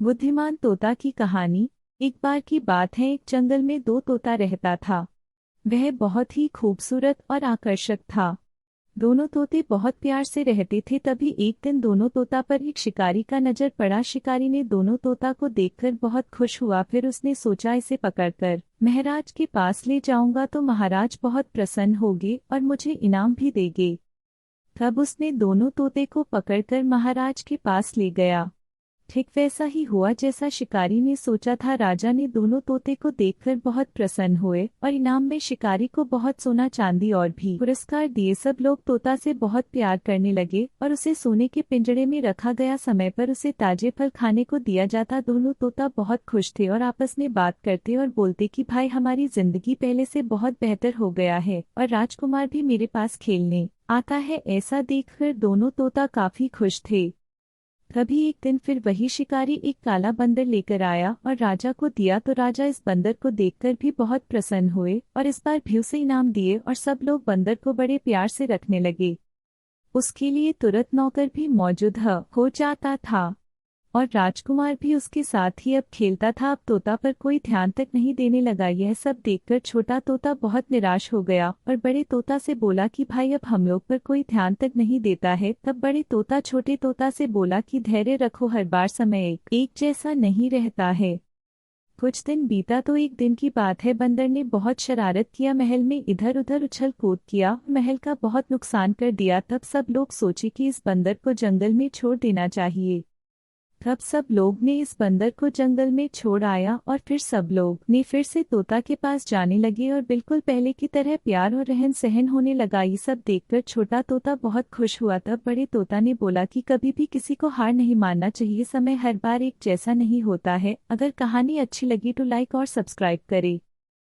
बुद्धिमान तोता की कहानी। एक बार की बात है, एक जंगल में दो तोता रहता था। वह बहुत ही खूबसूरत और आकर्षक था। दोनों तोते बहुत प्यार से रहते थे। तभी एक दिन दोनों तोता पर एक शिकारी का नजर पड़ा। शिकारी ने दोनों तोता को देखकर बहुत खुश हुआ। फिर उसने सोचा, इसे पकड़कर महाराज के पास ले जाऊंगा तो महाराज बहुत प्रसन्न होंगे और मुझे इनाम भी देंगे। तब उसने दोनों तोते को पकड़कर महाराज के पास ले गया। ठीक वैसा ही हुआ जैसा शिकारी ने सोचा था। राजा ने दोनों तोते को देखकर बहुत प्रसन्न हुए और इनाम में शिकारी को बहुत सोना चांदी और भी पुरस्कार दिए। सब लोग तोता से बहुत प्यार करने लगे और उसे सोने के पिंजरे में रखा गया। समय पर उसे ताजे फल खाने को दिया जाता। दोनों तोता बहुत खुश थे और आपस में बात करते और बोलते कि भाई, हमारी जिंदगी पहले से बहुत बेहतर हो गया है और राजकुमार भी मेरे पास खेलने आता है। ऐसा देखकर दोनों तोता काफी खुश थे। तभी एक दिन फिर वही शिकारी एक काला बंदर लेकर आया और राजा को दिया। तो राजा इस बंदर को देखकर भी बहुत प्रसन्न हुए और इस बार भी उसे इनाम दिए और सब लोग बंदर को बड़े प्यार से रखने लगे। उसके लिए तुरंत नौकर भी मौजूद हो जाता था और राजकुमार भी उसके साथ ही अब खेलता था। अब तोता पर कोई ध्यान तक नहीं देने लगा। यह सब देखकर छोटा तोता बहुत निराश हो गया और बड़े तोता से बोला कि भाई, अब हम लोग पर कोई ध्यान तक नहीं देता है। तब बड़े तोता छोटे तोता से बोला कि धैर्य रखो, हर बार समय एक जैसा नहीं रहता है। कुछ दिन बीता तो एक दिन की बात है, बंदर ने बहुत शरारत किया। महल में इधर उधर उछल कूद किया, महल का बहुत नुकसान कर दिया। तब सब लोग सोचे कि इस बंदर को जंगल में छोड़ देना चाहिए। तब सब लोग ने इस बंदर को जंगल में छोड़ आया और फिर सब लोग ने फिर से तोता के पास जाने लगे और बिल्कुल पहले की तरह प्यार और रहन सहन होने लगा। ये सब देखकर छोटा तोता बहुत खुश हुआ। तब बड़े तोता ने बोला कि कभी भी किसी को हार नहीं मानना चाहिए, समय हर बार एक जैसा नहीं होता है। अगर कहानी अच्छी लगी तो लाइक और सब्सक्राइब करें।